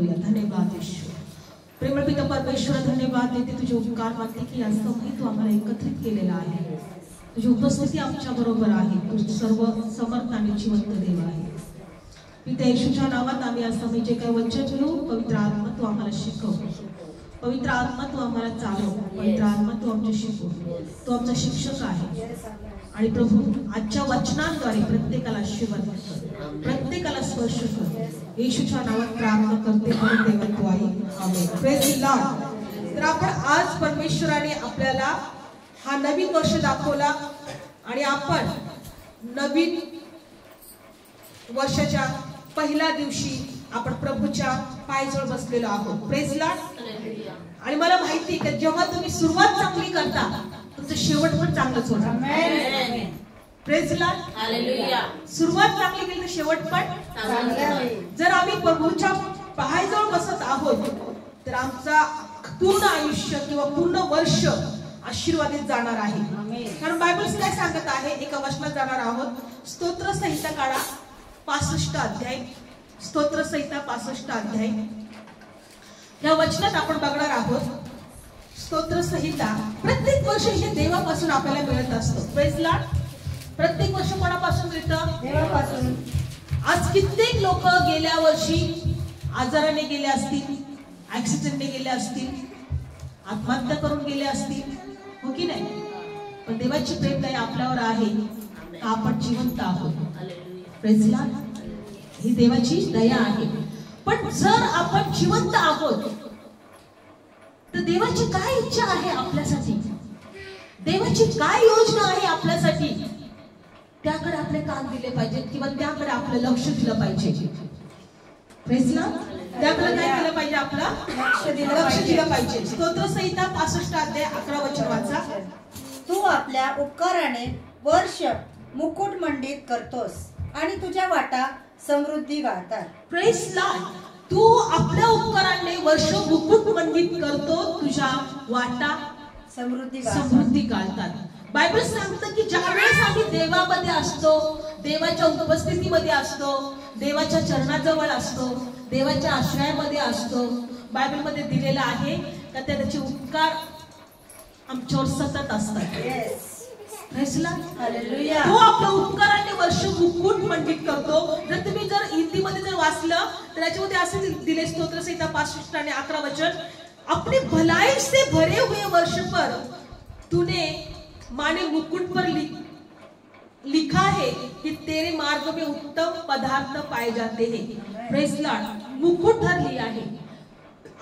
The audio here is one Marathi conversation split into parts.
हालेलुया, धन्यवाद ईश्वर. प्रेमळ पिता परमेश्वर, धन्यवाद देते तुझे उपकार मानते की आज तू आम्हाला एकत्रित केलेला आहे. तुझी उपस्थिती आमच्या बरोबर आहे. तू सर्व समर्थ आणि जिवंत देव आहे. पिता येशूच्या नावात आम्ही आज जे काही वचन घेऊ, पवित्र आत्मा तू आम्हाला शिकव, पवित्र आत्मा तू आम्हाला चालव, पवित्र आत्मा तू आमचे शिकव. तू आमचा शिक्षक आहे आणि प्रभू आजच्या वचनांद्वारे प्रत्येकाला आशीर्वाद कर, प्रत्येकाला स्पर्श कर. येशूच्या नावात प्रार्थना करते देवा तू आई, आमेन. Praise the Lord. तर आपण आज परमेश्वराने आपल्याला हा नवीन वर्ष दाखवला आणि आपण नवीन वर्षाच्या पहिल्या दिवशी आपण प्रभूच्या पायाजवळ बसलेलो आहोत. Praise the Lord. आणि मला माहिती आहे की जेव्हा तुम्ही सुरुवात चांगली करता तुमचं शेवट पण चांगलंच होणार. Amen. Praise the Lord. Hallelujah. सुरुवात चांगली केली तर शेवट पण चांगला. जर आम्ही प्रभूच्या पायाजवळ बसत आहोत तर आमचा पूर्ण आयुष्य किंवा पूर्ण वर्ष आशीर्वादित जाणार आहे. कारण बायबल काय सांगत आहे, एका वचनात जाणार आहोत. स्तोत्र संहिता काढा, 65 अध्याय. स्तोत्र संहिता 65 अध्याय. या वचनात आपण बघणार आहोत स्तोत्र संहिता. प्रत्येक वर्ष हे देवापासून आपल्याला मिळत असतं. Praise the Lord. प्रत्येक वर्ष कोणापासून मिळतं? देवापासून. आज कित्येक लोक गेल्या वर्षी आजाराने गेले असतील, ऍक्सिडेंटने गेले असतील, आत्महत्या करून गेले असतील, हो की नाही? पण देवाची प्रेम दया आपल्यावर आहे. आपण जिवंत आहोत. Praise the Lord. ही देवाची दया आहे. पण जर आपण जिवंत आहोत तर देवाची काय इच्छा आहे आपल्यासाठी, देवाची काय योजना आहे आपल्यासाठी, त्याकडे आपले कान दिले पाहिजेत किंवा त्याकडे आपलं लक्ष दिलं पाहिजे. Praise the Lord. त्याकडे काय केलं पाहिजे? आपलं लक्ष दिलं पाहिजे. स्तोत्र संहिता 65 अध्याय 11 वचन वाचा. तू आपल्या उपकाराने वर्ष मुकुटमंडित करतोस आणि तुझ्या वाटा समृद्धी गाळतात. Praise the Lord. तू आपल्या उपकाराने वर्ष मुकुटमंडित करतो, तुझ्या वाटा समृद्धी गाळतात. बायबल सांगतं की ज्यावेळेस आम्ही देवामध्ये असतो, देवाच्या उपस्थितीमध्ये असतो, देवाच्या चरणाजवळ असतो, देवाच्या आश्रयामध्ये असतो, बायबलमध्ये दिलेला आहे का त्याचे उपकार आमच्यावर सतत असतात. तो आपल्या उपकाराने वर्ष मुकुटमंडित करतो. जर हिंदीमध्ये जर वाचलं तर याच्यामध्ये असे दिले स्तोत्र संहिता 65 आणि 11 वचन. अपनी भलाई से भरे हुए वर्ष पर तूने माने मुकुट पर लिखा है कि तेरे मार्ग में उत्तम पदार्थ पाए जाते हैं. Praise the Lord. मुकुट धर लिया है.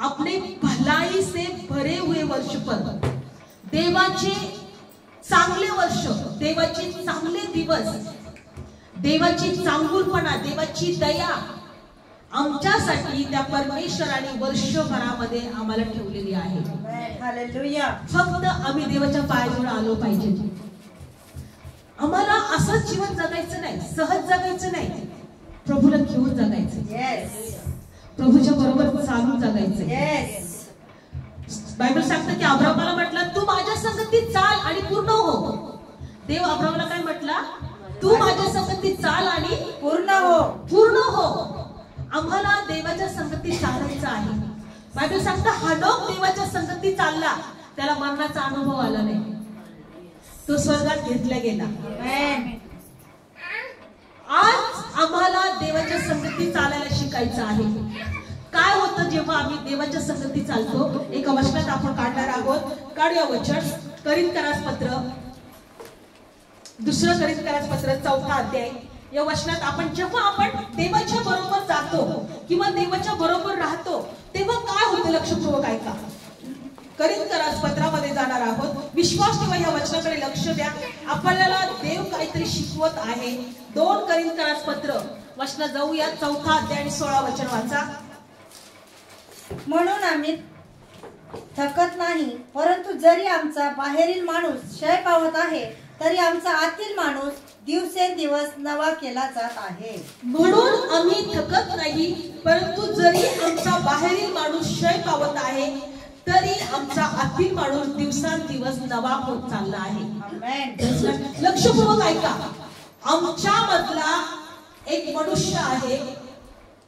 अपने भलाई से भरे हुए वर्ष पर, देवाचे चांगले वर्ष, देवाचे चांगले दिवस, देवाची चांगुलपणा, देवाची दया आमच्यासाठी त्या परमेश्वराने वर्षभरामध्ये आम्हाला ठेवलेली आहे. हालेलुया. फक्त आम्ही देवाच्या पायाजवळ आलो पाहिजे. आम्हाला असंच जीवन जगायचं नाही, सहज जगायचं नाही, प्रभूला घेऊन जगायचं. प्रभूच्या बरोबर चालून जगायचं. बायबल सांगतं की अब्राहमाला म्हटलं तू माझ्या संगतीत चाल आणि पूर्ण हो. देव अब्राहमाला काय म्हटला? तू माझ्या संगतीत चाल आणि पूर्ण हो. आम्हाला देवाच्या संगतीत चालायचं आहे. बायबल सांगतं हनोक देवाच्या संगतीत चालला, त्याला मरणाचा अनुभव आला नाही, तो स्वर्गात घेतला गेला. आज आम्हाला देवाच्या संगतीत चालायला शिकायचं आहे. काय होतं जेव्हा आम्ही देवाच्या संगतीत चालतो? एका वचनात आपण काढणार आहोत. काढूया वचन. करिंथकरास पत्र, 2 करिंथकरास पत्र 4 अध्याय. या वचनात आपण जेव्हा आपण देवाच्या बरोबर जातो किंवा देवाच्या बरोबर राहतो तेव्हा काय होतं लक्षपूर्वक ऐका. करिंथकरास पत्रामध्ये जाणार आहोत. विश्वास ठेवा, या वचनाकडे लक्ष द्या. आपल्याला देव काहीतरी शिकवत आहे. 2 करिंथकरास पत्र वचन जाऊया. 4 अध्याय आणि 16 वचन वाचा. म्हणून आम्ही थकत नाही, परंतु जरी आमचा बाहेरील माणूस क्षय पावत आहे तरी आमचा आतील माणूस दिवसेंदिवस नवा केला जात आहे. म्हणून आम्ही थकत नाही, परंतु जरी आमचा बाहेरील माणूस क्षय पावत आहे तरी आमचा आतील माणूस दिवसांदिवस नवा होत चालला आहे. आमेन. लक्षपूर्वक ऐका. आमच्या मधला एक मनुष्य आहे,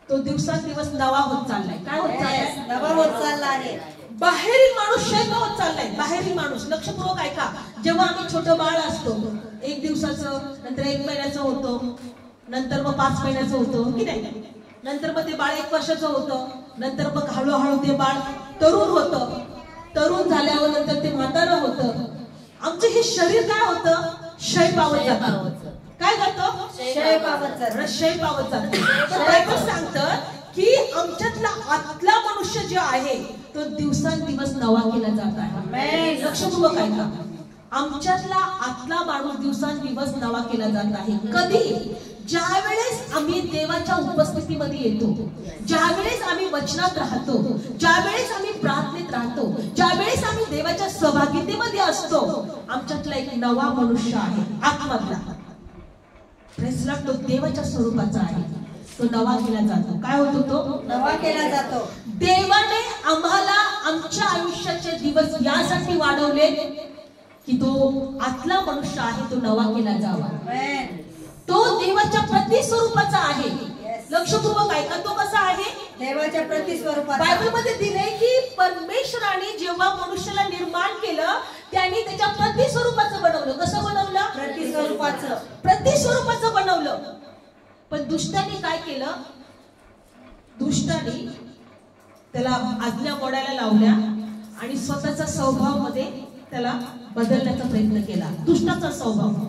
तो दिवसांदिवस नवा होत चाललाय. काय होत चाललाय? नवा होत चालला आहे. बाहेरील माणूस क्षय होत चाललाय. बाहेरील माणूस लक्षपूर्वक ऐका. जेव्हा आम्ही छोटं बाळ असतो, 1 दिवसाचं, नंतर 1 महिन्याचं होतं, नंतर मग 5 महिन्याचं होतं की नाही, नंतर मग ते बाळ 1 वर्षाचं होतं, नंतर मग हळूहळू ते बाळ तरुण होतं, तरुण झाल्यावर नंतर ते म्हातारं होतं. आमचं हे शरीर काय होतं? क्षय पावत जातं. काय जातं? क्षय पावत जातं. क्षय पावत जातं. बायबल सांगतं की आमच्यातला आतला मनुष्य जो आहे तो दिवसांदिवस नवा केला जात आहे. लक्षपूर्वक ऐका. आमच्यातला आतला माणूस दिवसांदिवस नवा केला जात आहे. कधी? ज्या वेळेस आम्ही देवाच्या उपस्थितीमध्ये येतो, ज्या वेळेस आम्ही वचनात राहतो, ज्या वेळेस आम्ही प्रार्थनेत राहतो, ज्या वेळेस आम्ही देवाच्या सहभागितेमध्ये असतो, आमच्यातला एक नवा मनुष्य आहे आतमधला. Praise Lord. तो देवाच्या स्वरूपाचा आहे, तो नवा केला जातो. काय होतो? तो नवा केला जातो. देवाने आम्हाला आमच्या आयुष्याचे दिवस यासाठी वाढवले की तो आतला मनुष्य आहे तो नवा केला जावा. तो देवाच्या प्रतिस्वरूपाचा आहे. लक्षपूर्वक ऐका. तो कसा आहे? देवाच्या प्रतिस्वरूपाचा. बायबल मध्ये दिले की परमेश्वराने जेव्हा मनुष्याला निर्माण केलं त्यांनी त्याच्या प्रतिस्वरूपाचं बनवलं. कसं बनवलं? प्रतिस्वरूपाचं. प्रतिस्वरूपाचं बनवलं. पण दुष्टाने काय केलं? दुष्टाने त्याला आज्ञा मोडायला लावल्या आणि स्वतःचा स्वभाव मध्ये त्याला बदलण्याचा प्रयत्न केला. दुष्टाचा स्वभाव.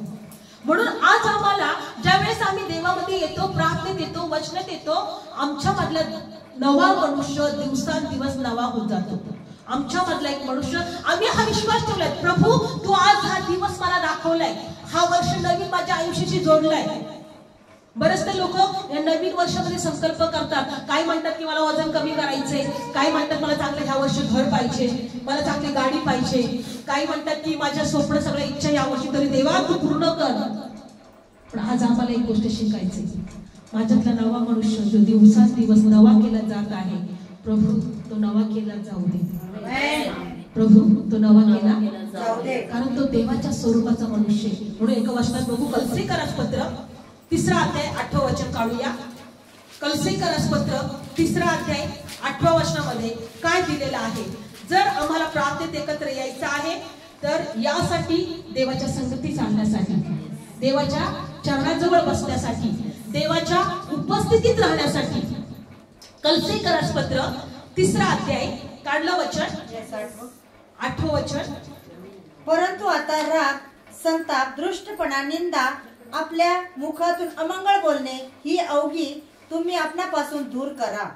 म्हणून आज आम्हाला ज्या वेळेस आम्ही देवामध्ये येतो, प्रार्थनेत येतो, वचनात येतो, आमच्या मधला नवा मनुष्य दिवसांदिवस नवा होत जातो. आमच्या मधला एक मनुष्य, आम्ही हा विश्वास ठेवलाय, प्रभू तू आज हा दिवस मला दाखवलाय, हा वर्ष नवीन माझ्या आयुष्याशी जोडलाय. बरेचसे लोक या नवीन वर्षामध्ये संकल्प करतात. काही म्हणतात की मला वजन कमी करायचंय, काही म्हणतात मला चांगलं ह्या वर्षी घर पाहिजे, मला चांगली गाडी पाहिजे, काही म्हणतात की माझ्या स्वप्न सगळ्या इच्छा या वर्षी तरी देवा तू पूर्ण कर. पण आज आम्हाला एक गोष्ट शिकायची, माझ्यातला नवा मनुष्य जो दिवसांदिवस नवा केला जात आहे, प्रभू तो नवा केला जाऊ दे. प्रभू तो नवा केला जाऊ दे, कारण तो देवाच्या स्वरूपाचा मनुष्य. म्हणून एका वचनात बघू, कलसीकरास पत्र 3 अध्याय 8 वचन काढूया. कलसीकरास पत्र 3 अध्याय 8 वचनामध्ये काय दिलेलं आहे? जर आम्हाला प्रार्थनेत एकत्र यायचं आहे तर यासाठी देवाच्या संगतीत आणण्यासाठी, देवाच्या चरणाजवळ बसण्यासाठी, देवाच्या उपस्थितीत राहण्यासाठी. कलसीकरास पत्र 3 अध्याय काढलं वचन 8 वचन. परंतु आता राग, संताप, दृष्टपणा, निंदा, आपल्या मुखातून अमंगळ बोलणे ही अवघी तुम्ही आपणापासून दूर करा.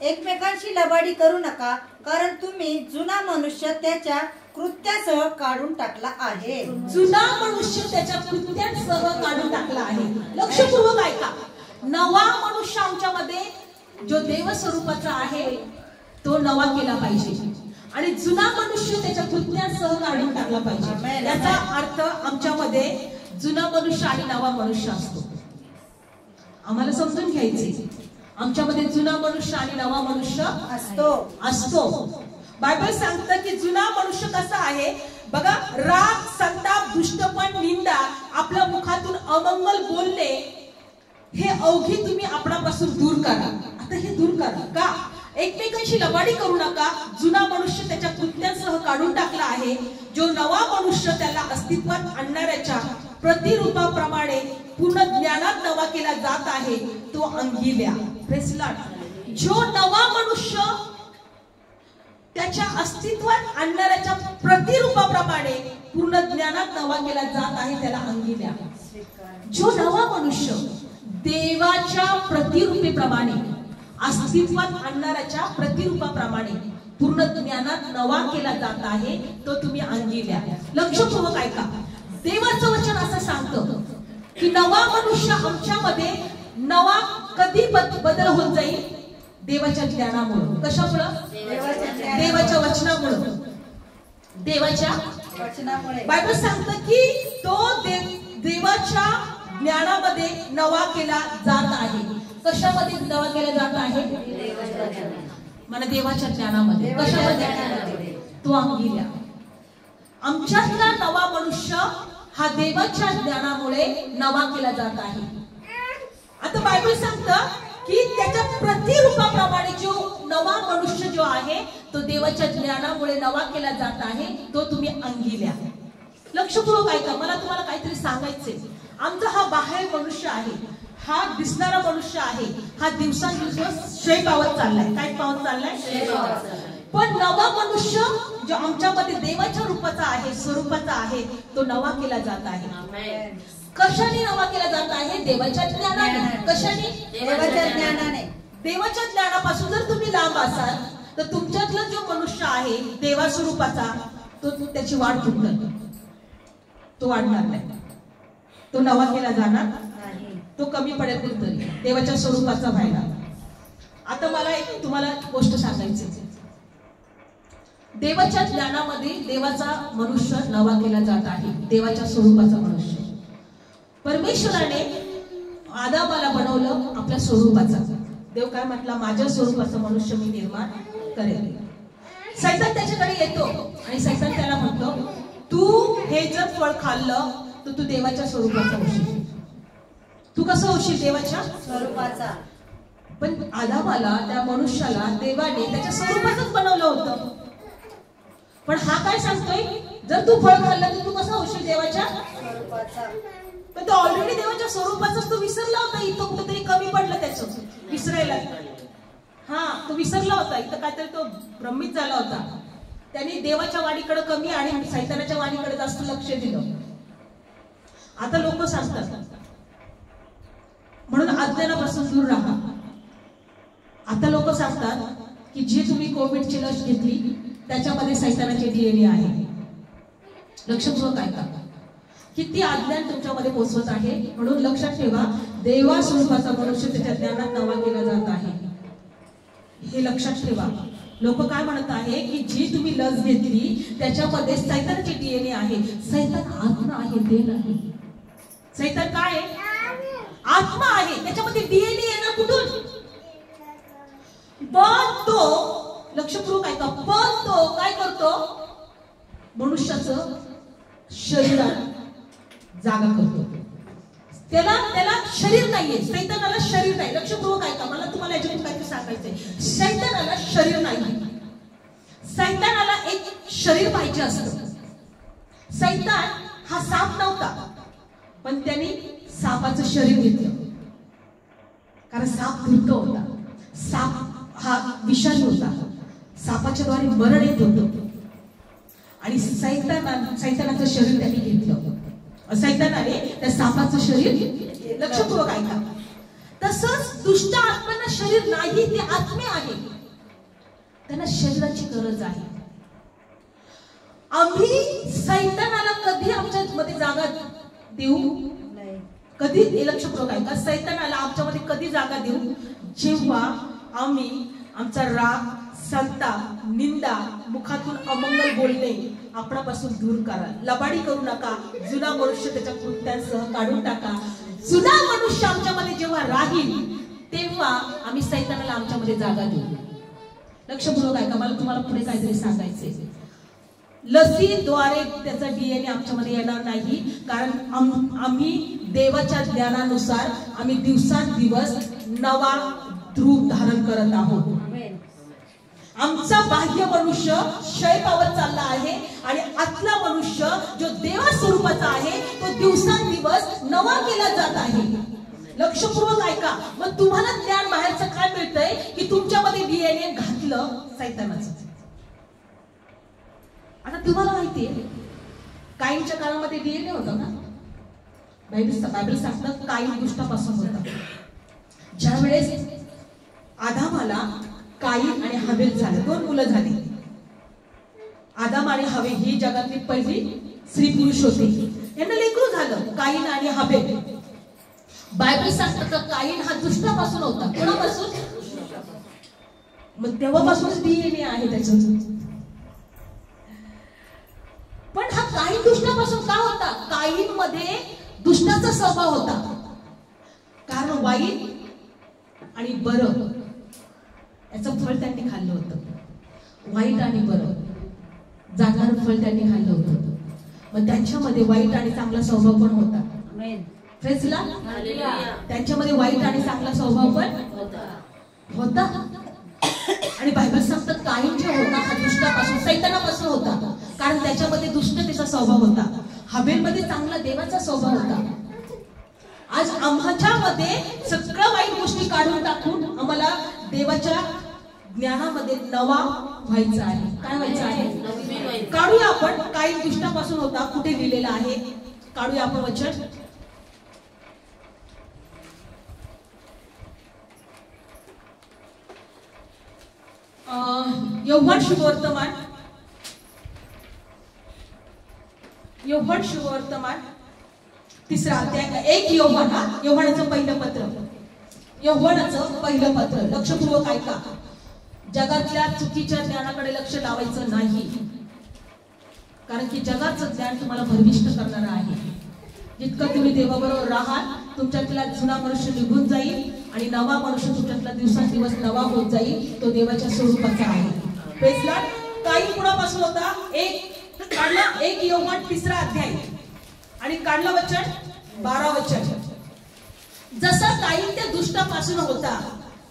एकमेकांशी लबाडी करू नका, कारण तुम्ही जुना मनुष्य त्याच्या कृत्यासह काढून टाकला आहे. जुना मनुष्य त्याच्या कृत्यांसह काढून टाकला आहे. लक्षपूर्वक ऐका. नवा मनुष्य आमच्यामध्ये जो देव स्वरूपाचा आहे तो नवा केला पाहिजे आणि जुना मनुष्य त्याच्या कृत्यांसह काढून टाकला पाहिजे. याचा अर्थ आमच्यामध्ये जुना मनुष्य आणि नवा मनुष्य असतो. आम्हाला समजून घ्यायचे, आमच्यामध्ये जुना मनुष्य आणि नवा मनुष्य असतो. बायबल सांगतं की जुना मनुष्य कसा आहे बघा, राग, संताप, दुष्टपण, निंदा, आपल्या मुखातून अमंगल बोलणे हे अवघी तुम्ही आपणापासून दूर करा. आता हे दूर करा का? एकमेकांशी लबाडी करू नका. जुना मनुष्य त्याच्या कृत्यांसह काढून टाकला आहे. जो नवा मनुष्य त्याला अस्तित्वात आणणाऱ्याच्या प्रतिरूपाप्रमाणे पूर्ण ज्ञानात नवा केला जात आहे तो अंगील्या. Praise Lord. जो नवा मनुष्य त्याच्या अस्तित्वात आणणाऱ्याच्या प्रतिरूपाप्रमाणे पूर्ण ज्ञानात नवा केला जात आहे त्याला अंगील्या. जो नवा मनुष्य देवाच्या प्रतिरूपेप्रमाणे, अस्तित्वात आणणाऱ्याच्या प्रतिरूपाप्रमाणे पूर्ण ज्ञानात नवा केला जात आहे तो तुम्ही अंगील्या. लक्षपूर्वक ऐका. देवाचं वचन असं सांगतं की नवा मनुष्य आमच्यामध्ये नवा कधी बदल होत जाईल? देवाच्या ज्ञानामुळे. कशामुळं? देवाच्या वचनामुळे. देवाच्या वचनामुळे. बायबल सांगतं की तो देवाच्या ज्ञानामध्ये नवा केला जात आहे. कशामध्ये नवा केला जात आहे? मला देवाच्या ज्ञानामध्ये. कशामध्ये? तो अंगील्या. आमच्यातला नवा मनुष्य हा देवाच्या ज्ञानामुळे नवा केला जात आहे. आता बायबल सांगतं की त्याच्या प्रतिरूपाप्रमाणे जो नवा मनुष्य जो आहे तो देवाच्या ज्ञानामुळे नवा केला जात आहे, तो तुम्ही अंगी लिहा. लक्षपूर्वक ऐका, मला तुम्हाला काहीतरी सांगायचंय. आमचा हा बाह्य मनुष्य आहे, हा दिसणारा मनुष्य आहे, हा दिवसांदिवस क्षय पावत चाललाय. काय पावत चाललाय? पण नवा मनुष्य जो आमच्यामध्ये देवाच्या रूपाचा आहे, स्वरूपाचा आहे, तो नवा केला जात आहे. कशाने नवा केला जात आहे? देवाच्या ज्ञानाने. कशाने? देवाच्या ज्ञानाने. देवाच्या ज्ञानापासून जर तुम्ही लांब असाल तर तुमच्यातला जो मनुष्य आहे देवा स्वरूपाचा, तो त्याची वाढ तुटणार, तो वाढणार नाही, तो नवा केला जाणार, तो कमी पडेल कुठतरी देवाच्या स्वरूपाचा व्हायला. आता मला एक तुम्हाला गोष्ट सांगायची. देवाच्या ज्ञानामध्ये देवाचा मनुष्य नवा केला जात आहे, देवाच्या स्वरूपाचा मनुष्य. परमेश्वराने आदामाला बनवलं आपल्या स्वरूपाचा. देव काय म्हटला? माझ्या स्वरूपाचा मनुष्य मी निर्माण करेल. सैतान त्याच्याकडे येतो आणि सैतान त्याला म्हणतो, तू हे जर फळ खाल्लं तर तू देवाच्या स्वरूपाचा होशील. तू कसं होशील? देवाच्या स्वरूपाचा. पण आदामाला, त्या मनुष्याला देवाने त्याच्या स्वरूपाचंच बनवलं होतं. पण हा काय सांगतोय? जर तू फळ खाल्लं तर तू कसं होशील? देवाच्या स्वरूपाचा. पण तो ऑलरेडी देवाच्या स्वरूपाचाच तो विसरला होता. इथं कुठेतरी कमी पडलं त्याचं विसरायला. हा, तो विसरला होता. इथं काहीतरी तो भ्रमित झाला होता. त्यांनी देवाच्या वाणीकडे कमी आणि सैतानाच्या वाणीकडे जास्त लक्ष दिलं. आता लोक सांगतात म्हणून अज्ञानापासून दूर राहा. आता लोक सांगतात की जी तुम्ही कोविडची लस घेतली त्याच्यामध्ये सैतानाचे डीएनए आहे. लक्षपूर्वक ऐका, किती अज्ञान तुमच्यामध्ये पोचवत आहे. म्हणून लक्षात ठेवा, देवा स्वरूपाचा मनुष्य त्याच्या ज्ञानात नवा केला जात आहे, हे लक्षात ठेवा. लोक काय म्हणत आहे की जी तुम्ही लस घेतली त्याच्यामध्ये सैतानाचे डीएनए आहे. सैतान आत्मा आहे, देह नाही. सैतान काय आहे? आत्मा आहे, त्याच्यामध्ये डीएनए येणार कुठून? पण तो, लक्षपूर्वक ऐका, पण तो काय करतो? मनुष्याचं शरीरात जागा करतो. त्याला शरीर नाहीये, सैतानाला शरीर नाही. लक्षपूर्वक ऐका, मला तुम्हाला याच्यातून काहीतरी सांगायचंय. सैतानाला शरीर नाही. सैतानाला एक शरीर पाहिजे असतं. सैतान हा साप नव्हता, पण त्यांनी सापाचं शरीर घेतलं, कारण साप धूर्त होता. साप हा विषारी होता. सापाच्या द्वारे मरण येत होतं आणि सैतानाचं शरीर त्यांनी घेतलं. सैतानाने त्या सापाचं शरीर. लक्षपूर्वक ऐका. तसंच दुष्ट आत्म्यांना शरीर नाही, ते आत्मे आहे, त्यांना शरीराची गरज आहे. आम्ही सैतानाला कधी आमच्या मध्ये जागा देऊ नाही. कधी, लक्षपूर्वक ऐका, सैतानाला आमच्यामध्ये कधी जागा देऊ? जेव्हा आम्ही आमचा राग, संताप, निंदा, मुखातून अमंगल बोलणे आपणापासून दूर करा. लबाडी करू नका. जुना मनुष्य त्याच्या कृत्यांसह काढून टाका. जुना मनुष्य आमच्यामध्ये जेव्हा राहील तेव्हा आम्ही सैतानाला आमच्यामध्ये जागा देऊ. लक्षपूर्वक ऐका, मला तुम्हाला पुढे काहीतरी सांगायचंय. लसीद्वारे त्याचा डीएनए आमच्यामध्ये येणार नाही, कारण आम्ही देवाच्या ज्ञानानुसार आम्ही दिवसांदिवस नवा रूप धारण करत आहोत. आमचा बाह्य मनुष्य क्षय पावत चालला आहे आणि आतला मनुष्य जो देवा स्वरूपाचा आहे तो दिवसांदिवस नवा केला जात आहे. लक्षपूर्वक ऐका. मग तुम्हाला ज्ञान बाहेरचं काय मिळतंय की तुमच्यामध्ये डीएनए घातलं सैतानाचं. आता तुम्हाला माहितीये काईनच्या काळामध्ये डीएनए होता ना. बायबल सांगतात काईन दुष्टापासून होता. ज्या वेळेस आदामाला काईन आणि हवेल झाले, 2 मुलं झाली. आदाम आणि हवे ही जगातली पहिली स्त्री पुरुष होते. यांना लेकरू झालं, काईन आणि हवेल. बायबल सांगतात काईन हा दुष्टापासून होता. कोणापासून? मग तेव्हापासूनच डीएनए आहे त्याच्यात. पण हा काईन दुष्टापासून का होता? काईन मध्ये दुष्टाचा स्वभाव होता. कारण वाईट आणि बरं याचं फळ त्यांनी खाल्लं होतं. वाईट आणि बरं जाणणारं फळ त्यांनी खाल्लं होतं. मग त्यांच्यामध्ये वाईट आणि चांगला स्वभाव पण होता. त्यांच्यामध्ये वाईट आणि चांगला स्वभाव पण होता. होता. आणि बायबल सांगतं काईन जे होता हा दुष्टापासून सैतानापासून होता, कारण त्याच्यामध्ये दुष्टतेचा स्वभाव होता. हबेलमध्ये चांगला देवाचा स्वभाव होता. आज आम्हाच्यामध्ये सगळ्या वाईट गोष्टी काढून टाकून आम्हाला देवाच्या ज्ञानामध्ये नवा व्हायचा आहे. काय व्हायचं आहे? काढूया आपण. काही दुष्टापासून होता, कुठे लिहिलेलं आहे? काढूया आपण वचन. यौवन शुभवर्तमान, यौवन शुभवर्तमान 3रा अध्याय. 1 यौवन, यौवनाचं पहिलं पत्र, यौवनाचं पहिलं पत्र. लक्षपूर्वक ऐका. जगातल्या चुकीच्या ज्ञानाकडे लक्ष लावायचं नाही, कारण की जगाचं ज्ञान तुम्हाला भरविष्ट करणार आहे. जितकं तुम्ही देवाबरोबर राहाल, तुमच्यातला जुना मनुष्य निघून जाईल आणि नवा मनुष्य तुमच्यातला दिवसांदिवस नवा होत जाईल. तो देवाच्या स्वरूपाचा आहे. Praise Lord. काही कुणापासून होता? एक यौवन 3रा अध्याय आणि काढलं वचन 12 वचन. जसा काईन त्या दुष्टापासून होता,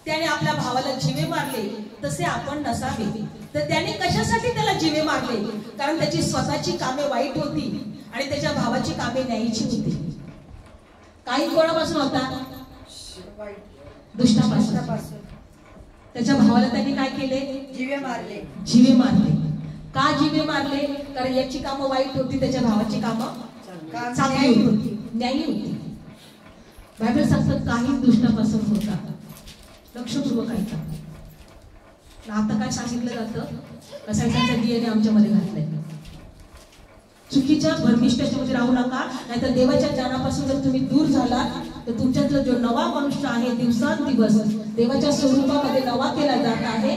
त्याने आपल्या भावाला जीवे मारले, तसे आपण नसावे. तर त्याने कशासाठी त्याला जीवे मारले? कारण त्याची स्वतःची कामे वाईट होती आणि त्याच्या भावाची कामे न्यायची होती. काईन कोणापासून होता? दुष्टापासून. त्याच्या भावाला त्यांनी काय केले? जीवे मारले. जीवे मारले. का जीवे मारले? कारण याची कामं वाईट होती, त्याच्या भावाची कामं चांगली होती, न्यायी होती. बायबल सांगतं काही दुष्टापासून होता. लक्षपूर्वक ऐका. आता काय सांगितलं जातं? कसायचा डीएनए आमच्यामध्ये घातलाय. चुकीच्या भरमिष्ठाच्या मध्ये राहू नका, नाहीतर देवाच्या ज्ञानापासून जर तुम्ही दूर झाला तर तुमच्यातला जो नवा मनुष्य आहे दिवसांदिवस देवाच्या स्वरूपामध्ये नवा केला जात आहे.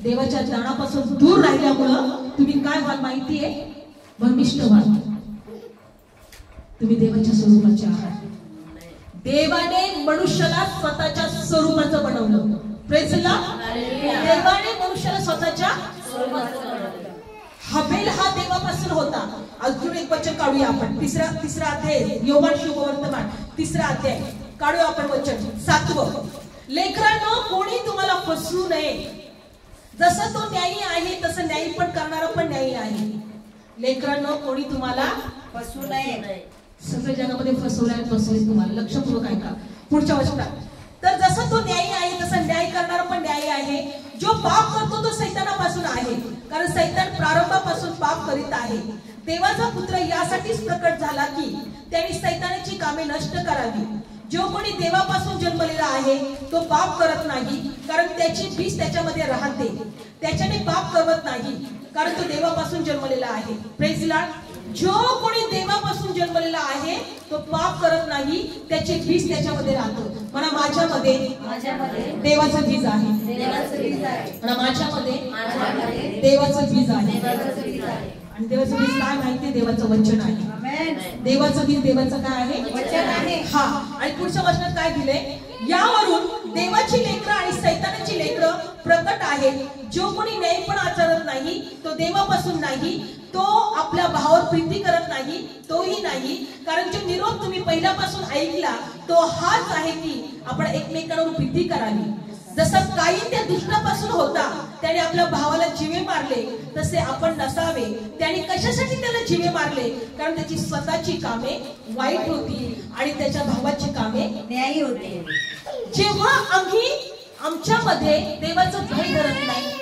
देवाच्या ज्ञानापासून दूर राहिल्यामुळं तुम्ही काय व्हाल माहितीये? भरमिष्ठ व्हाल. तुम्ही देवाच्या स्वरूपाचे आहात. देवाने मनुष्याला स्वतःच्या स्वरूपाचं बनवलं. Praise Lord. देवाने मनुष्याला स्वतःच्या स्वरूपाचं बनवलं. हबेल हा देवापासून होता. अजून एक वचन काढूया आपण. तिसरा अध्याय, यौवन शुभवर्तमान 3रा अध्याय काढूया आपण वचन 7. लेकरांनो, कोणी तुम्हाला फसवू नये. जसं तो न्यायी आहे तसं न्यायी पण करणारा पण न्यायी आहे. लेकरांनो, कोणी तुम्हाला फसवू नये. सगळ्या जगामध्ये फसवले तुम्हाला. लक्षपूर्वक ऐका पुढच्या वचनात. तर जसं तो न्यायी आहे तसं न्याय करणारा पण न्यायी आहे. जो पाप करतो तो सैतानापासून आहे, कारण सैतान प्रारंभापासून पाप करीत आहे. देवाचा पुत्र यासाठीच प्रकट झाला की त्यांनी सैतानाची कामे नष्ट करावी. जो कोणी देवापासून जन्मलेला आहे तो पाप करत नाही, कारण त्याची बीज त्याच्यामध्ये राहते. त्याच्याने पाप करत नाही, कारण तो देवापासून जन्मलेला आहे. Praise Lord. जो कोणी देवापासून जन्मलेला आहे तो पाप करत नाही, त्याचे बीज त्याच्यामध्ये राहतं. म्हणा माझ्यामध्ये देवाचं बीज आहे. म्हणा माझ्यामध्ये देवाचं बीज आहे. आणि देवाचं बीज काय माहितीये? देवाचं वचन आहे. देवाचं बीज देवाचं काय आहे? वचन आहे. हा. आणि पुढच्या वचनात काय दिलंय? यावरून देवाची लेकरं आणि सैतानाची लेकरं प्रकट आहेत. जो कोणी न्याय पण आचरत नाही तो देवापासून नाही, तो आपल्या भावावर प्रीती करत नाही, तोही नाही. कारण जो निरोप तुम्ही पहिल्यापासून ऐकला तो हाच आहे की आपण एकमेकांवर प्रीती करावी. जसं काईन त्या दुष्टापासून होता, त्याने आपल्या भावाला जीवे मारले, तसे आपण नसावे. त्याने कशासाठी त्याला जीवे मारले? कारण त्याची स्वतःची कामे वाईट होती आणि त्याच्या भावाची कामे न्यायी होती. जेव्हा आम्ही आमच्यामध्ये देवाचं भय धरत नाही,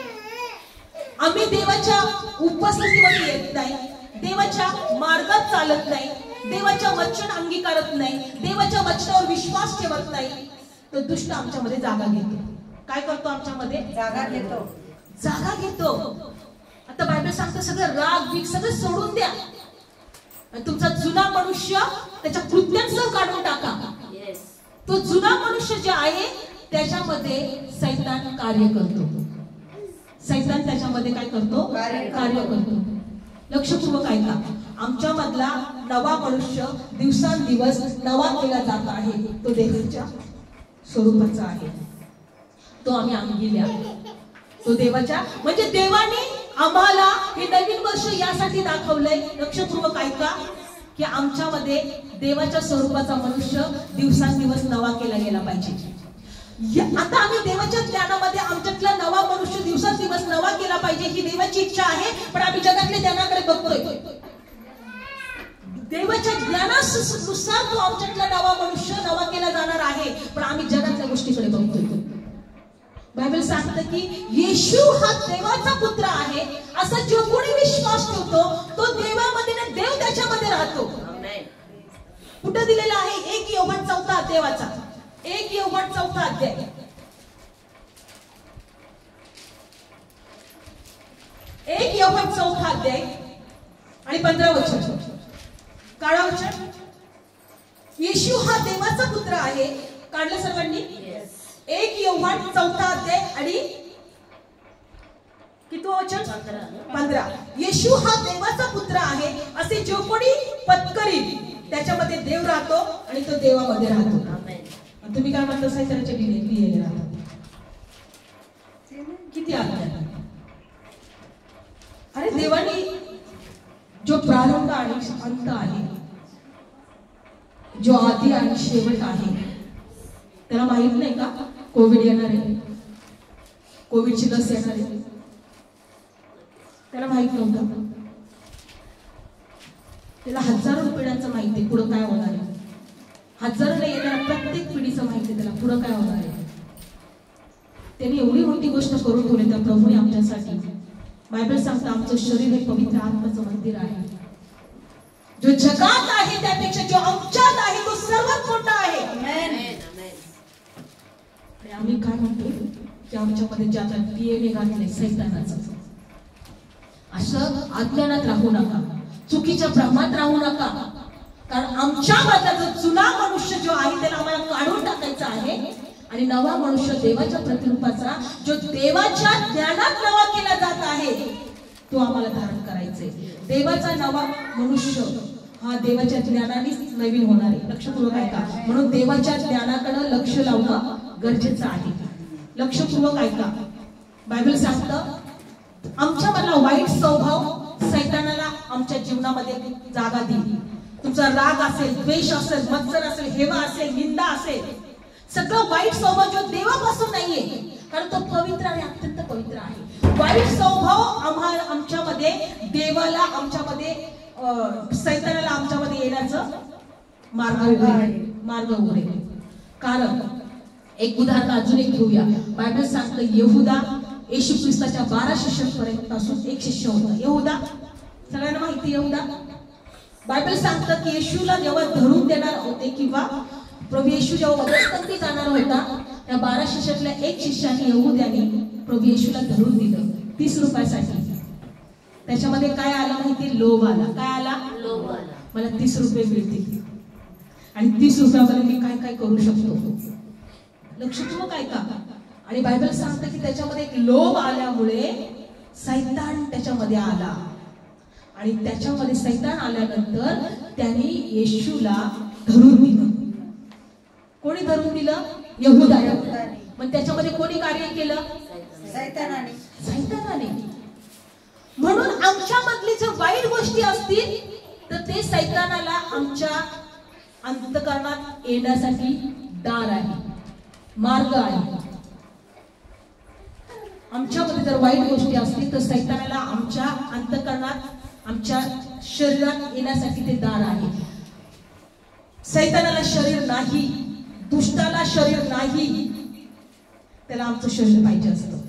आम्ही देवाच्या उपस्थितीमध्ये येत नाही, देवाच्या मार्गात चालत नाही, देवाच्या वचन अंगीकारत नाही, देवाच्या वचनावर विश्वास ठेवत नाही, तो दुष्ट आमच्यामध्ये जागा घेतो. काय करतो? आमच्यामध्ये जागा घेतो. आता बायबल सांगतं सगळं राग बीग सगळं सोडून द्या. तुमचा जुना मनुष्य त्याच्या कृत्यांसह काढून टाका. तो जुना मनुष्य जे आहे त्याच्यामध्ये सैतान कार्य करतो. सैतान त्याच्यामध्ये काय करतो? कार्य करतो. लक्षपूर्वक ऐका. आमच्या मधला नवा मनुष्य दिवसांदिवस नवा केला जात आहे. तो देवाच्या स्वरूपाचा आहे. तो आम्ही अंगील्या. तो देवाच्या म्हणजे देवाने आम्हाला हे नवीन वर्ष यासाठी दाखवलंय. लक्षपूर्वक ऐका की आमच्यामध्ये देवाच्या स्वरूपाचा मनुष्य दिवसांदिवस नवा केला गेला पाहिजे. आता आम्ही देवाच्या ज्ञानामध्ये आमच्यातला नवा मनुष्य दिवसेंदिवस नवा केला पाहिजे ही देवाची इच्छा आहे. पण आम्ही जगातल्या ज्ञानाकडे बघतोय. देवाच्या ज्ञानानुसार तो आमच्यातला नवा मनुष्य नवा केला जाणार आहे, पण आम्ही जगातल्या गोष्टीकडे बघतोय. बायबल सांगतं की येशू हा देवाचा पुत्र आहे, असा जो कोणी विश्वास ठेवतो तो देवामध्ये ना देव त्याच्यामध्ये राहतो. कुठं दिलेला आहे? 1 योहान 4 अध्यायाचा 1 योहान 4 अध्याय 1 योहान 4 अध्याय आणि 15 वचन. काढा वचन. येशू हा देवाचा पुत्र आहे. काढलं सर्वांनी? 1 योहान 4 अध्याय आणि किती वचन? 15. येशू हा देवाचा पुत्र आहे, असे जो कोणी पत्करील त्याच्यामध्ये देव राहतो आणि तो देवामध्ये राहतो. तुम्ही काय म्हणता? सैतानाच्या क्रियेने राहतात. किती अध्याय? अरे देवाने जो प्रारंभ आणि अंत आहे, जो आधी आणि शेवट आहे, त्याला माहित नाही का कोविड येणार आहे, कोविडची लस येणार आहे? त्याला माहित नव्हतं. त्याला हजारो पिढ्यांचं माहिती पुढं काय होणार आहे. हजारोला येणाऱ्या प्रत्येक पिढीचं माहिती त्याला पुढं काय होणार आहे. त्यांनी एवढी मोठी गोष्ट करून ठेवली त्या प्रभूने आमच्यासाठी. बायबल सांगतं आमचं शरीर हे पवित्र आत्म्याचं मंदिर आहे. जो जगात आहे त्यापेक्षा जो आमच्यात आहे तो सर्वात मोठा आहे. आम्ही काय म्हणतो की आमच्यामध्ये ज्याचा DNA घातले सैतानाचं. असं अज्ञानात राहू नका, चुकीच्या भ्रमात राहू नका. कारण आमच्यामधला जो जुना मनुष्य जो आहे त्याला आम्हाला काढून टाकायचा आहे आणि नवा मनुष्य देवाच्या प्रतिरूपाचा जो देवाच्या ज्ञानात नवा केला जात आहे तो आम्हाला धारण करायचे. देवाचा नवा मनुष्य हा देवाच्या ज्ञानानेच नवीन होणार आहे. लक्षपूर्वक ऐका. म्हणून देवाच्या ज्ञानाकडे लक्ष लावणं गरजेचं आहे. लक्षपूर्वक ऐका. बायबल सांगतं आमच्यामधला वाईट स्वभाव सैतानाला आमच्या जीवनामध्ये जागा दिली. तुमचा राग असेल, द्वेष असेल, मत्सर असेल, हेवा असेल, निंदा असेल, सगळं वाईट स्वभाव जो देवापासून नाहीये, कारण तो पवित्र आणि अत्यंत पवित्र आहे. वाईट स्वभाव आमच्यामध्ये देवाला आमच्यामध्ये सैतानाला आमच्यामध्ये येण्याचं मार्ग उघडेल. कारण एक उदाहरण अजून एक घेऊया. बायबल सांगतं यहुदा येशू ख्रिस्ताच्या 12 शिष्यांपासून एक शिष्य होता. यहुदा सगळ्यांना माहिती. यहुदा बायबल सांगतं की येशूला जेव्हा धरून देणार होते किंवा प्रभू येशू जेव्हा वधस्तंभी जाणार होता, त्या 12 शिष्यातल्या एक शिष्याने यहुद्याने प्रभू येशूला धरून दिलं 30 रुपयासाठी. त्याच्यामध्ये काय आलं माहिती? लोभ आला. काय आला? लोभ आला. मला 30 रुपये मिळतील आणि 30 रुपयामध्ये मी काय काय करू शकतो. लक्षपूर्वक ऐका. आणि बायबल सांगतं की त्याच्यामध्ये एक लोभ आल्यामुळे सैतान त्याच्यामध्ये आला आणि त्याच्यामध्ये सैतान आल्यानंतर त्यांनी येशूला धरून दिलं. कोणी धरून दिलं? यहुदाने. पण त्याच्यामध्ये कोणी कार्य केलं? सैतानाने. म्हणून आमच्यामधली जर वाईट गोष्टी असतील तर ते सैतानाला आमच्या अंतःकरणात येण्यासाठी दार आहे, मार्ग आहे. आमच्यामध्ये जर वाईट गोष्टी असतील तर सैतानाला आमच्या अंतःकरणात, आमच्या शरीरात येण्यासाठी ते दार आहे. सैतानाला शरीर नाही, दुष्टाला शरीर नाही, त्याला आमचं शरीर पाहिजे असतं.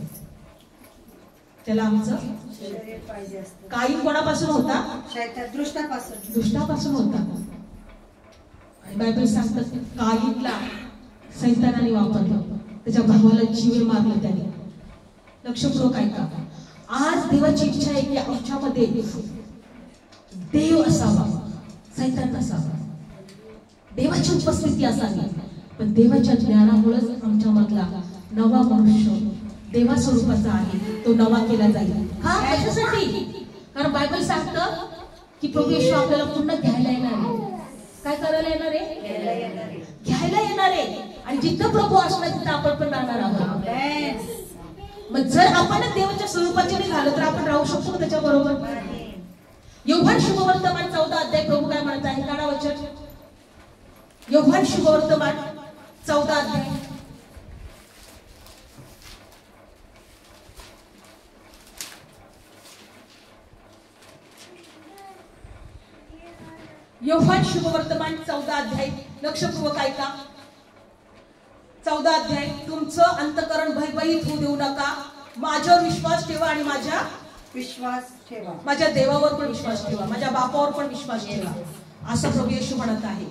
त्याला आमचं शरीर पाहिजे असतं. काही कोणापासून होता? दुष्टापासून होता. आणि बायबल सांगतं काहीला सैतानाने वापरलं, त्याच्या भावाला जीवे मारलं त्याने. लक्षपूर्वक ऐका. आज देवाची इच्छा आहे की आमच्यामध्ये देव असावा, सैतान नसावा. देवाची उपस्थिती असावी. पण देवाच्या ज्ञानामुळेच आमच्यामधला नवा मनुष्य देवा स्वरूपाचा आहे तो नवा केला जाईल. हा कशासाठी? कारण बायबल सांगतं की प्रभू येशू आपल्याला पुन्हा घ्यायला येणार आहे. काय करायला येणार आहे? घ्यायला येणार आहे. आणि जिथं प्रभू असणार तिथं आपण पण राहणार आहोत. मग जर आपण देवाच्या स्वरूपाचे नाही झालं तर आपण राहू शकतो त्याच्या बरोबर. योहान शुभवर्तमान 14 अध्याय प्रभू काय म्हणत आहे? काढा वचन. योहान शुभवर्तमान 14 अध्याय योहान शुभवर्तमान 14 अध्याय लक्षपूर्वक ऐका. 14 अध्याय. तुमचं अंतःकरण भयभीत होऊ देऊ नका, माझ्यावर विश्वास ठेवा आणि माझ्या देवावर पण विश्वास ठेवा, माझ्या बापावर पण विश्वास ठेवा, असं प्रभू येशू म्हणत आहे.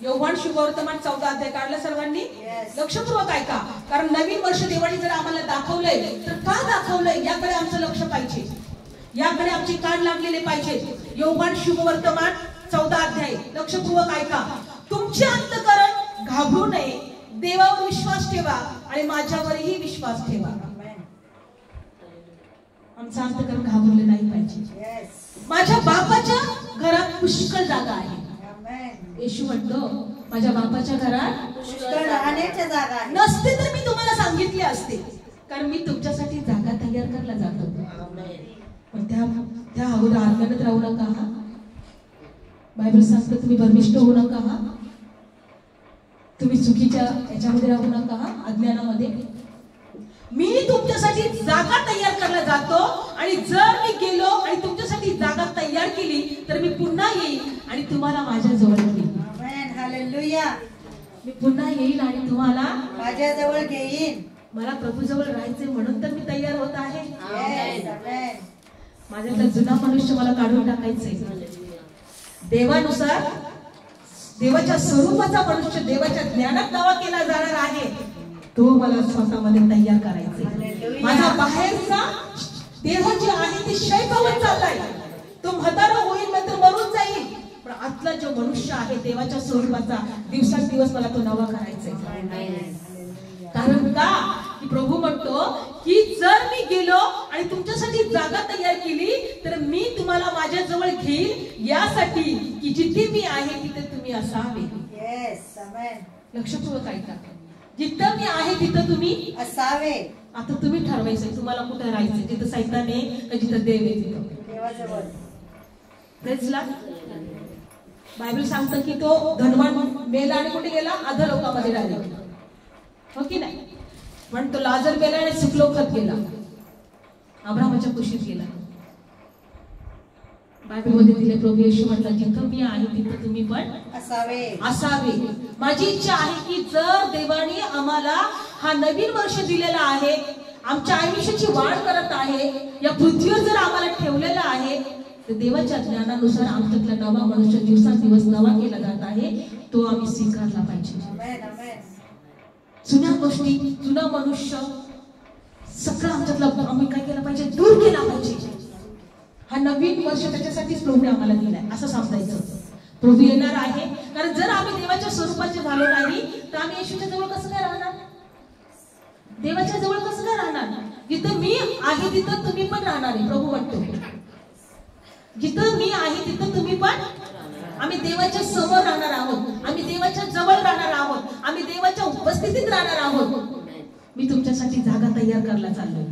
योहान शुभवर्तमान 14 अध्याय काढलं सर्वांनी? लक्षपूर्वक ऐका. कारण नवीन वर्ष देवाने जर आम्हाला दाखवलंय तर का दाखवलंय याकडे आमचं लक्ष पाहिजे, याकडे आमचे कान लागलेले पाहिजे. योहान शुभवर्तमान 14 अध्याय लक्षपूर्वक ऐका. तुमचे अंतःकरण घाबरू नये, देवावर विश्वास ठेवा आणि माझ्यावरही विश्वास ठेवा. आमचं अंतःकरण घाबरले नाही पाहिजे. माझ्या बापाच्या घरात पुष्कळ जागा आहे. येशू म्हणतो माझ्या बापाच्या घरात पुष्कळ राहण्याच्या जागा आहे. नसते तर मी तुम्हाला सांगितले असते, कारण मी तुमच्यासाठी जागा तयार करायला जातो. पण त्या अगोदर आज्ञानात राहू नका. हा बायबल सांगतं तुम्ही भरमिष्ठ होऊ नका. हा तुम्ही चुकीच्या याच्यामध्ये राहू नका. हा अज्ञानामध्ये. मी तुमच्यासाठी जागा तयार करायला जातो आणि जर मी गेलो आणि तुमच्यासाठी जागा तयार केली तर मी पुन्हा येईल आणि तुम्हाला माझ्या जवळ घेईन. आमेन. हालेलुया. मी पुन्हा येईल आणि तुम्हाला माझ्या जवळ घेईन. मला प्रभू जवळ राहायचे म्हणून तर मी तयार होत आहे. आमेन. माझ्यातला जुना मनुष्य मला काढून टाकायचे. देवानुसार देवाच्या स्वरूपाचा मनुष्य देवाच्या ज्ञानात दावा केला जाणार आहे, तो मला स्वतःमध्ये तयार करायचे. माझा बाहेरचा देह जे आहे ते क्षय पावत चाललाय, तो म्हातारा होईल नंतर मरून जाईल. पण आतला जो मनुष्य आहे देवाच्या स्वरूपाचा दिवसांदिवस मला तो नवा करायचा. कारण का की प्रभू म्हणतो की जर मी गेलो आणि तुमच्यासाठी जागा तयार केली तर मी तुम्हाला माझ्या जवळ घेईल, यासाठी की जिथे मी आहे तिथे तुम्ही असावे. लक्षपूर्वक ऐका. जिथं मी आहे तिथं तुम्ही असावे. आता तुम्ही ठरवायचंय तुम्हाला कुठे राहायचंय, जिथं सैतान आहे का जिथं देव आहे तिथं. देवाजवळ. Praise Lord. बायबल सांगतं की तो धनवान मेला आणि कुठे गेला? अधोलोकामध्ये डायरेक्ट. हो की नाही? पण तो लाजर मेला आणि सुखलोकात गेला, अब्राहामाच्या कुशीत गेला. बायबलमध्ये दिले प्रभू येशू म्हटलं जिथं मी आहे तिथं तुम्ही पण असावे. माझी इच्छा आहे की जर देवाने आम्हाला हा नवीन वर्ष दिलेला आहे, आमच्या आयुष्याची वाढ करत आहे, या पृथ्वीवर जर आम्हाला ठेवलेला आहे तर देवाच्या ज्ञानानुसार आमच्यातला नवा मनुष्य दिवसांदिवस नवा केला जात आहे, तो आम्ही स्वीकारला पाहिजे. जुन्या गोष्टी, जुना मनुष्य सगळं आमच्यातला आम्ही काय केलं पाहिजे? दूर केला पाहिजे. हा नवीन वर्ष त्याच्यासाठीच प्रभूने आम्हाला दिलाय असं समजायचं. प्रभू येणार आहे, कारण जर आम्ही देवाच्या स्वरूपाचे झालो नाही तर आम्ही येशूच्या जवळ कसं काय राहणार? देवाच्या जवळ कसं काय राहणार? जिथं मी आहे तिथं तुम्ही पण राहणार आहे. प्रभू म्हणतो जिथं मी आहे तिथं तुम्ही पण. आम्ही देवाच्या समोर राहणार आहोत, आम्ही देवाच्या जवळ राहणार आहोत, आम्ही देवाच्या उपस्थितीत राहणार आहोत. मी तुमच्यासाठी जागा तयार करायला चाललोय.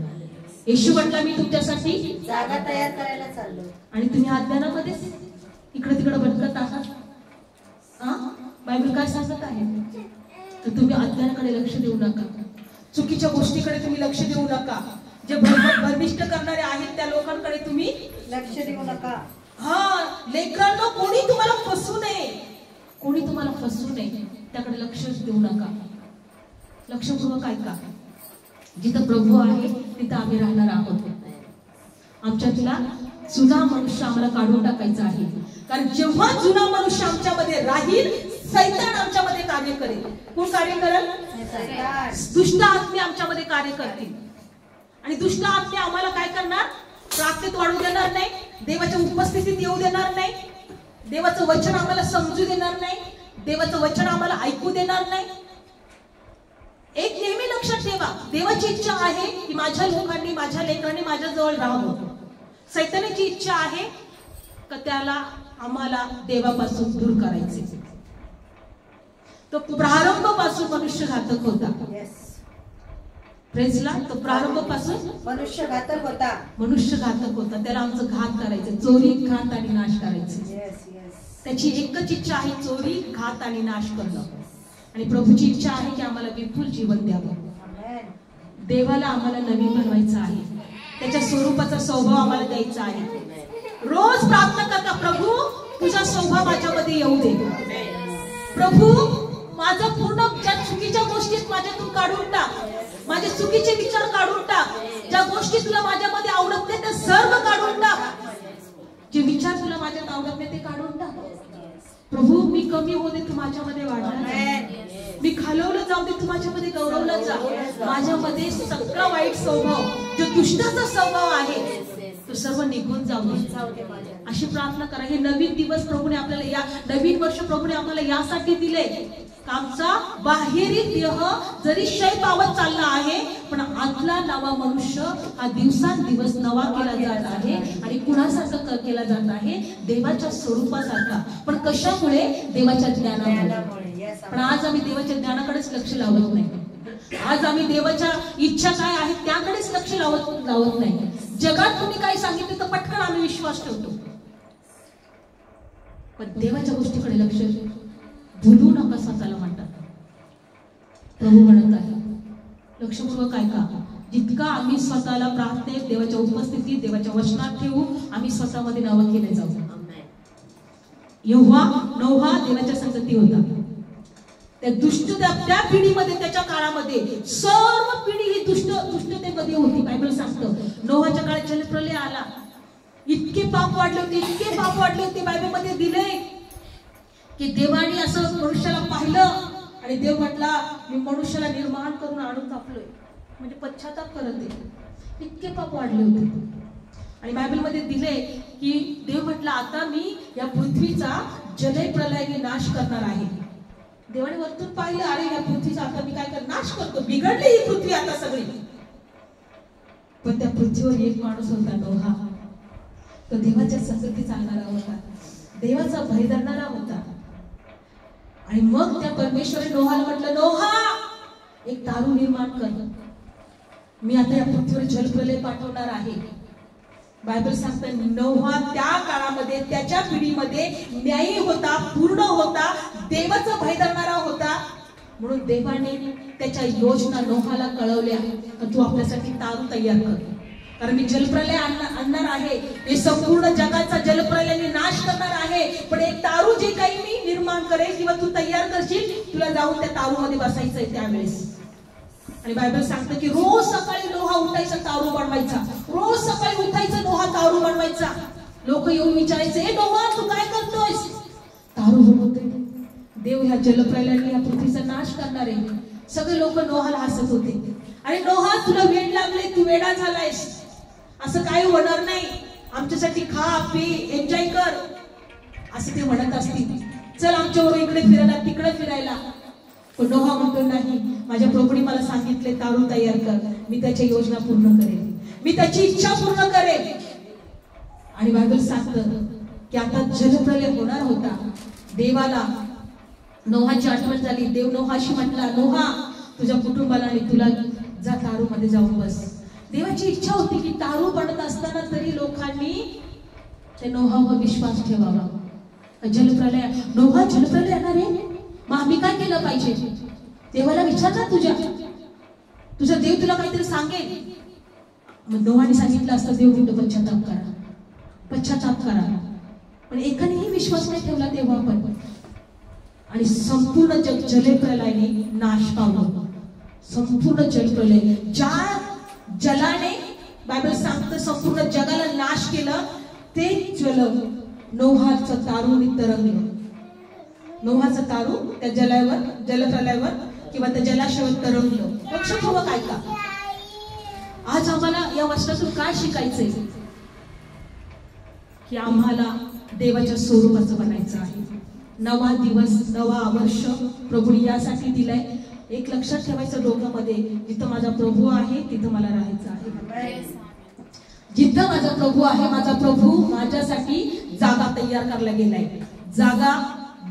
येशू म्हटला मी तुमच्यासाठी जागा तयार करायला चाललो. आणि तुम्ही अज्ञानामध्ये इकडे तिकडे भटकत आहात. बायबल काय सांगत आहे? तर तुम्ही अज्ञानाकडे लक्ष देऊ नका, चुकीच्या गोष्टीकडे तुम्ही लक्ष देऊ नका. जे भरमिष्ट करणारे आहेत त्या लोकांकडे तुम्ही लक्ष देऊ नका. लेकरांनो, कोणी तुम्हाला फसवू नये, कोणी तुम्हाला फसवू नये त्याकडे लक्ष देऊ नका. लक्षपूर्वक ऐका. जिथं प्रभू आहे तिथं आम्ही राहणार आहोत. आमच्यातला जुना मनुष्य आम्हाला काढून टाकायचा आहे, कारण जेव्हा जुना मनुष्य आमच्यामध्ये राहील सैतान आमच्यामध्ये कार्य करेल. कोण कार्य करेल? दुष्ट आत्मे आमच्यामध्ये कार्य करतील. आणि दुष्ट आत्मे आम्हाला काय करणार? प्रार्थनेत वाढू देणार नाही, देवाच्या उपस्थितीत येऊ देणार नाही, देवाचं वचन आम्हाला समजू देणार नाही, देवाचं वचन आम्हाला ऐकू देणार नाही. एक नेहमी लक्षात ठेवा, देवाची इच्छा आहे की माझ्या लोकांनी, माझ्या लेकरांनी माझ्या जवळ राहावं. सैतानाची इच्छा आहे का त्याला आम्हाला देवापासून दूर करायचे. तो प्रारंभापासून मनुष्य घातक होता. प्रेझला तो प्रारंभापासून मनुष्य घातक होता. मनुष्य घातक होता. त्याला आमचं घात करायचं, चोरी, घात आणि नाश करायचं. त्याची एकच इच्छा आहे, चोरी, घात आणि नाश करणं. आणि प्रभूची इच्छा आहे की आम्हाला विपुल जीवन द्यावं. देवाला आम्हाला नवीन बनवायचं आहे, त्याच्या स्वरूपाचा स्वभाव आम्हाला द्यायचा आहे. रोज प्रार्थना करता, प्रभू तुझा स्वभाव माझ्यामध्ये येऊ दे प्रभू. माझं पूर्ण ज्या चुकीच्या गोष्टीत माझ्यातून काढून टाक, माझे चुकीचे विचार काढून टाक, ज्या गोष्टी तुला माझ्यामध्ये आवडत नाही त्या सर्व काढून टाक, जे विचार तुला माझ्यात आवडत नाही ते काढून टाक प्रभू. मी कमी होते तू माझ्यामध्ये वाढणार, मी खालवलं जाऊ दे तू माझ्यामध्ये गौरवलं जा. माझ्यामध्ये सगळा वाईट स्वभाव जो दुष्टाचा स्वभाव आहे तो सर्व निघून जाऊ दे. अशी प्रार्थना करा. हे नवीन दिवस प्रभूने आपल्याला, या नवीन वर्ष प्रभूने आपल्याला यासाठी दिले. आमचा बाहेरी देह जरी क्षय पावत चालला आहे पण आतला नवा मनुष्य हा दिवसांदिवस नवा केला जात आहे. आणि कुणासारखा केला जात आहे? देवाच्या स्वरूपासारखा. पण कशामुळे? देवाच्या ज्ञानामुळे. पण आज आम्ही देवाच्या ज्ञानाकडेच लक्ष लावत नाही. आज आम्ही देवाच्या इच्छा काय आहेत त्याकडेच लक्ष लावत नाही. जगात तुम्ही काय सांगितलं तर पटकन आम्ही विश्वास ठेवतो, पण देवाच्या गोष्टीकडे लक्ष भूलू नका स्वतःला म्हणतात प्रभू म्हणत आहे. लक्षपूर्वक ऐका. जितका आम्ही स्वतःला प्रार्थनेत, देवाच्या उपस्थितीत, देवाच्या वचनात ठेवू, आम्ही स्वतःमध्ये नवं केले जाऊ. नोहा देवाच्या संगती होता. त्या पिढीमध्ये, त्याच्या काळामध्ये सर्व पिढी ही दुष्टतेमध्ये होती. बायबल सांगतं नोहाच्या काळात जलप्रलय आला. इतके पाप वाढले होते, इतके पाप वाढले होते. बायबलमध्ये दिले की देवाने असं मनुष्याला पाहिलं आणि देव म्हटला मी मनुष्याला निर्माण करून आणून टाकलोय, म्हणजे पश्चाताप करत आहे. इतके पाप वाढले होते. आणि बायबलमध्ये दिले की देव म्हटला आता मी या पृथ्वीचा जलय प्रलयाने नाश करणार आहे. देवाने वरतून पाहिलं, अरे या पृथ्वीचा आता मी काय नाश करतो, बिघडली ही पृथ्वी आता सगळी. पण त्या पृथ्वीवर एक माणूस होता, नोहा. तो देवाच्या संगती चालणारा होता, देवाचा भय धरणारा होता. आणि मग त्या परमेश्वराने नोहाला म्हटलं, नोहा एक तारू निर्माण कर, मी आता या पृथ्वीवर जलप्रलय पाठवणार आहे. बायबल सांगते नोहा त्या काळामध्ये, त्याच्या पिढीमध्ये न्यायी होता, पूर्ण होता, देवाचा भय धरणारा होता. म्हणून देवाने त्याच्या योजना नोहाला कळवल्या, तू आपल्यासाठी तारू तयार कर, कारण मी जलप्रलय आणणार आहे. हे संपूर्ण जगाचा जलप्रलयाने नाश करणार आहे. पण एक तारू जे काही मी निर्माण करेल किंवा तू तयार करशील, तुला जाऊन त्या तारू मध्ये बसायचंय त्यावेळेस. आणि बायबल सांगतं की रोज सकाळी नोहा उठायचा, तारू बनवायचा. रोज सकाळी उठायचं, नोहा तारू बनवायचा. लोक येऊन विचारायचे, नोहा तू काय करतोयस? तारू बनवतोय. देव ह्या जलप्रलयाने या पृथ्वीचा नाश करणार आहे. सगळे लोक नोहाला हसत होते. आणि नोहा तुला वेड लागले, तू वेडा झालायस, असं काही होणार नाही, आमच्यासाठी खा पी एन्जॉय कर असं ते म्हणत असतील. चल आमच्यावर इकडे फिरायला, तिकडे फिरायला. पण नोहा म्हणतो नाही, माझ्या प्रभूने मला सांगितले तारू तयार कर, मी त्याची योजना पूर्ण करेन, मी त्याची इच्छा पूर्ण करेन. आणि बायबल सांगतं की आता जलप्रलय होणार होता. देवाला नोहाची आठवण झाली. देव नोहाशी म्हटला, नोहा तुझ्या कुटुंबाला आणि तुला जा तारू मध्ये जाऊन बस. देवाची इच्छा होती की तारू बनत असताना तरी लोकांनी त्या नोहावर विश्वास ठेवावा. जलप्रलय, नोहा जलप्रलय येणार आहे, मग आम्ही काय केलं पाहिजे? देवाला विचारणार, तुझा देव तुला काहीतरी सांगेल. मग नोहाने सांगितलं असतं, देव कुठं पश्चाताप करा. पण एकानेही विश्वास नाही ठेवला तेव्हा पण. आणि संपूर्ण जग जलप्रलयाने नाश पावलं. संपूर्ण जलप्रलय, ज्या जलाने बायबल सांगतं संपूर्ण जगाला नाश केलं, ते जल नोहाचं तारूने तरंगलं. नोहाचं तारू त्या जलप्रलयावर किंवा त्या जलाशयावर तरंगलं. लक्षपूर्वक ऐका. आज आम्हाला या वचनातून काय शिकायचंय? की आम्हाला देवाच्या स्वरूपाचं बनायचं आहे. नवा दिवस, नवा वर्ष प्रभूने यासाठी दिलाय. एक लक्षात ठेवायचं डोक्यामध्ये, जिथं माझा प्रभू आहे तिथं मला राहायचं आहे. जिथं माझा प्रभू आहे, माझा प्रभू माझ्यासाठी जागा तयार करायला गेलाय. जागा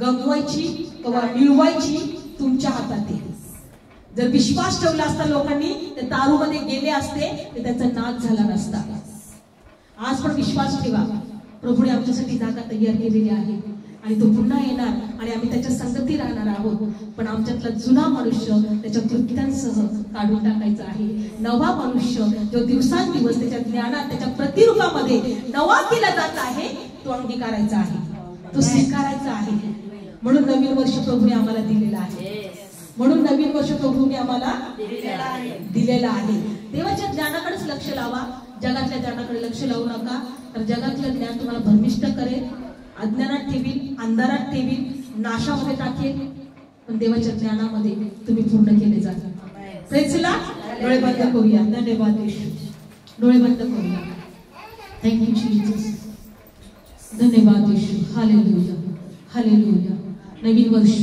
गमवायची किंवा मिळवायची तुमच्या हातात आहे. जर विश्वास ठेवला असता लोकांनी, तर तारू मध्ये गेले असते, तर त्याचा नाश झाला नसता. आज पण विश्वास ठेवा, प्रभूने आमच्यासाठी जागा तयार केलेली आहे आणि तो पुन्हा येणार आणि आम्ही त्याच्या संगती राहणार आहोत. पण आमच्यातला जुना मनुष्य त्याच्या कृत्यांसह काढून टाकायचा आहे. नवा मनुष्य जो दिवसांदिवस त्याच्या ज्ञानात, त्याच्या प्रतिरूपामध्ये नवा केला जात आहे, तो अंगीकारायचा आहे. तो स्वीकारायचा आहे. म्हणून नवीन वर्ष प्रभूने आम्हाला दिलेलं आहे. म्हणून नवीन वर्ष प्रभूने आम्हाला दिलेलं आहे. देवाच्या ज्ञानाकडेच लक्ष लावा, जगातल्या ज्ञानाकडे लक्ष लावू नका. तर जगातलं ज्ञान तुम्हाला भ्रमिष्ट करेल, अज्ञानात ठेवील, अंधारात ठेवील, नाशामध्ये टाकेल. पण देवाच्या ज्ञानामध्ये तुम्ही पूर्ण केले जाता. Praise Lord. डोळे बंद करूया. धन्यवाद येशू. डोळे बंद करूया. Thank you Jesus. धन्यवाद येशू. Hallelujah, hallelujah. नवीन वर्ष,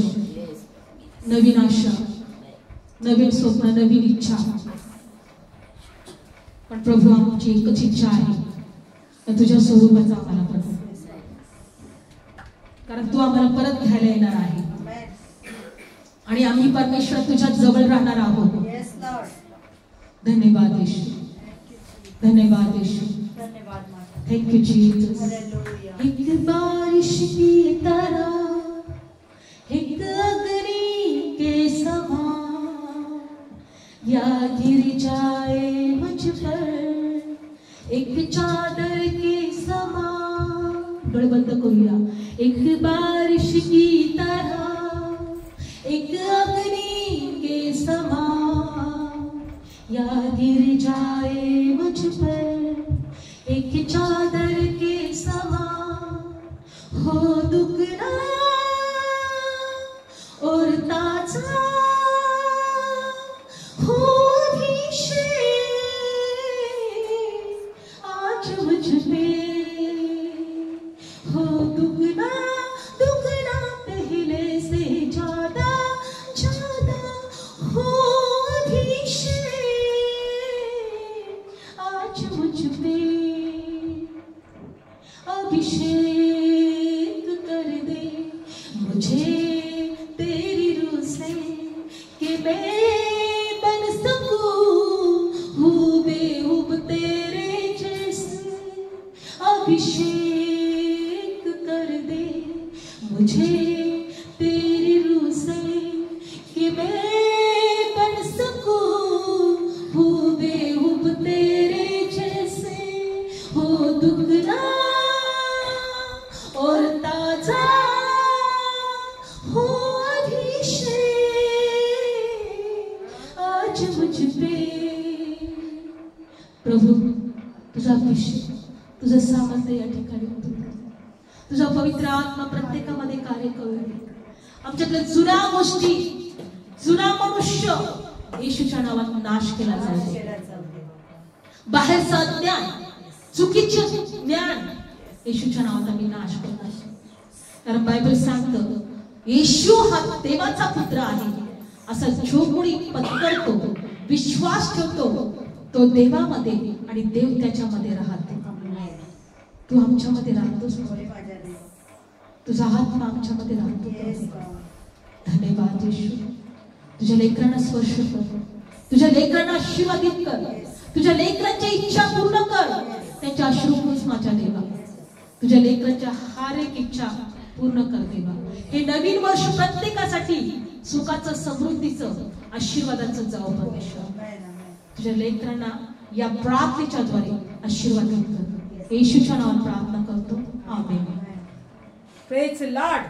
नवीन आशा, नवीन स्वप्न, नवीन इच्छा. पण प्रभू आमची एकच इच्छा आहे, तुझ्या स्वरूपाचा आम्हाला प्रभू, कारण तू आम्हाला परत घ्यायला येणार आहे आणि आम्ही परमेश्वर तुझ्या जवळ राहणार आहोत. धन्यवाद येशू, धन्यवाद येशू. Thank you Jesus. एक बारिश की तरह, एक अग्नि के समान या गिर जाए मुझ पर, एक चादर के समान. डोळे बंद करूया. एक बारिश की तरह, एक अग्नि के समान या गिर जाए मुझ पर, एक चादर के समान हो दुगना और ताजा हो अभिषेक आज मुझ पे, हो दुगना दुगना पहले से ज्यादा ज्यादा हो अभिषेक आज मुझ पे. अभिषेक कर दे मुझे तेरी रूह से कि मैं बन सकूं हूबेहूब तेरे जैसे. अभिषेक कर दे मुझे तेरी रूह से कि मैं बन सकूं हूबेहूब तेरे जैसे. हो दुगना और ताजा हो अभिषेक आज मुझ पे. प्रभू तुझा अभिषेक, तुझं सामर्थ्य या ठिकाणी उतरू, तुझा पवित्र आत्मा प्रत्येकामध्ये कार्य करू दे. आमच्यातल्या जुन्या गोष्टी, जुना मनुष्य येशूच्या नावात नाश केला जाईल. बाहेरचं ज्ञान, चुकीचं ज्ञान येशूच्या नावात आम्ही नाश करतो. कारण बायबल सांगतं येशू हा देवाचा पुत्र आहे. असा जो कोणी पत्करतो, विश्वास ठेवतो, तो देवामध्ये आणि देव त्याच्यामध्ये राहतो. तू आमच्यामध्ये राहतोस, तुझा आत्मा आमच्यामध्ये राहतो. धन्यवाद येशू. तुझ्या लेकरांना स्पर्श कर, तुझ्या लेकरांना आशीर्वादित कर, तुझ्या लेकरांच्या इच्छा पूर्ण कर. त्यांच्या अश्रू पुस माझ्या देवा, तुझ्या लेकरांच्या हर एक इच्छा पूर्ण कर देवा. हे नवीन वर्ष प्रत्येकासाठी सुखाचं, समृद्धीचं, आशीर्वादाचं जावं परमेश्वर. तुझ्या लेकरांना या प्रार्थनेच्या द्वारे आशीर्वादित कर. येशूच्या नावात प्रार्थना करतो. आमेन. Praise Lord.